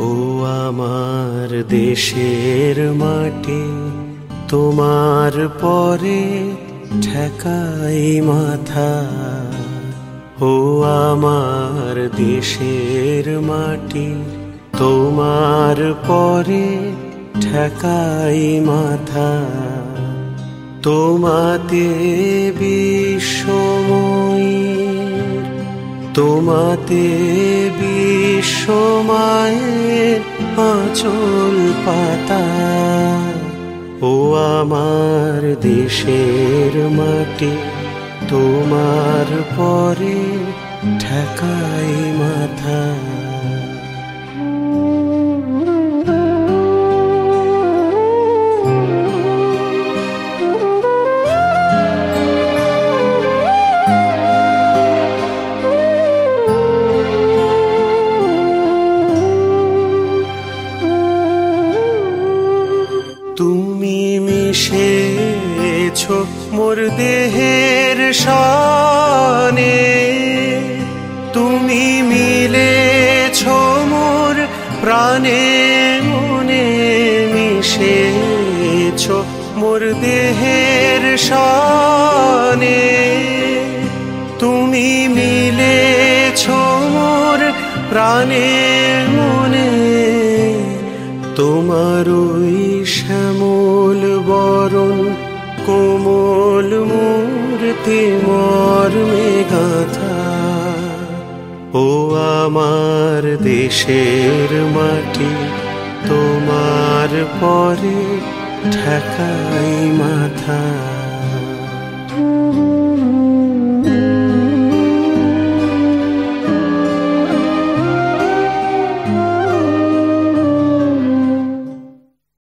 ও আমার দেশের মাটি, তোমার পরে ঠেকাই মাথা। ও আমার দেশের মাটি, তোমার পরে ঠেকাই মাথা। তোমাতে বিশ্বময়ী, তোমাতে বিশ্বমায়ের আঁচল পাতা। ও আমার দেশের মাটি, তোমার পরে ঠেকাই মাথা। তুমি মিশেছো মোর দেহের শানে, তুমি মিলেছো মোর প্রাণে মনে। মিশেছো মোর দেহের শানে, তুমি মিলেছো মোর প্রাণে মনে। তোমার ওই শ্যামল বরণ কোমল মূর্তি মর্মে গাঁথা। ও আমার দেশের মাটি, তোমার পরে ঠেকাই মাথা।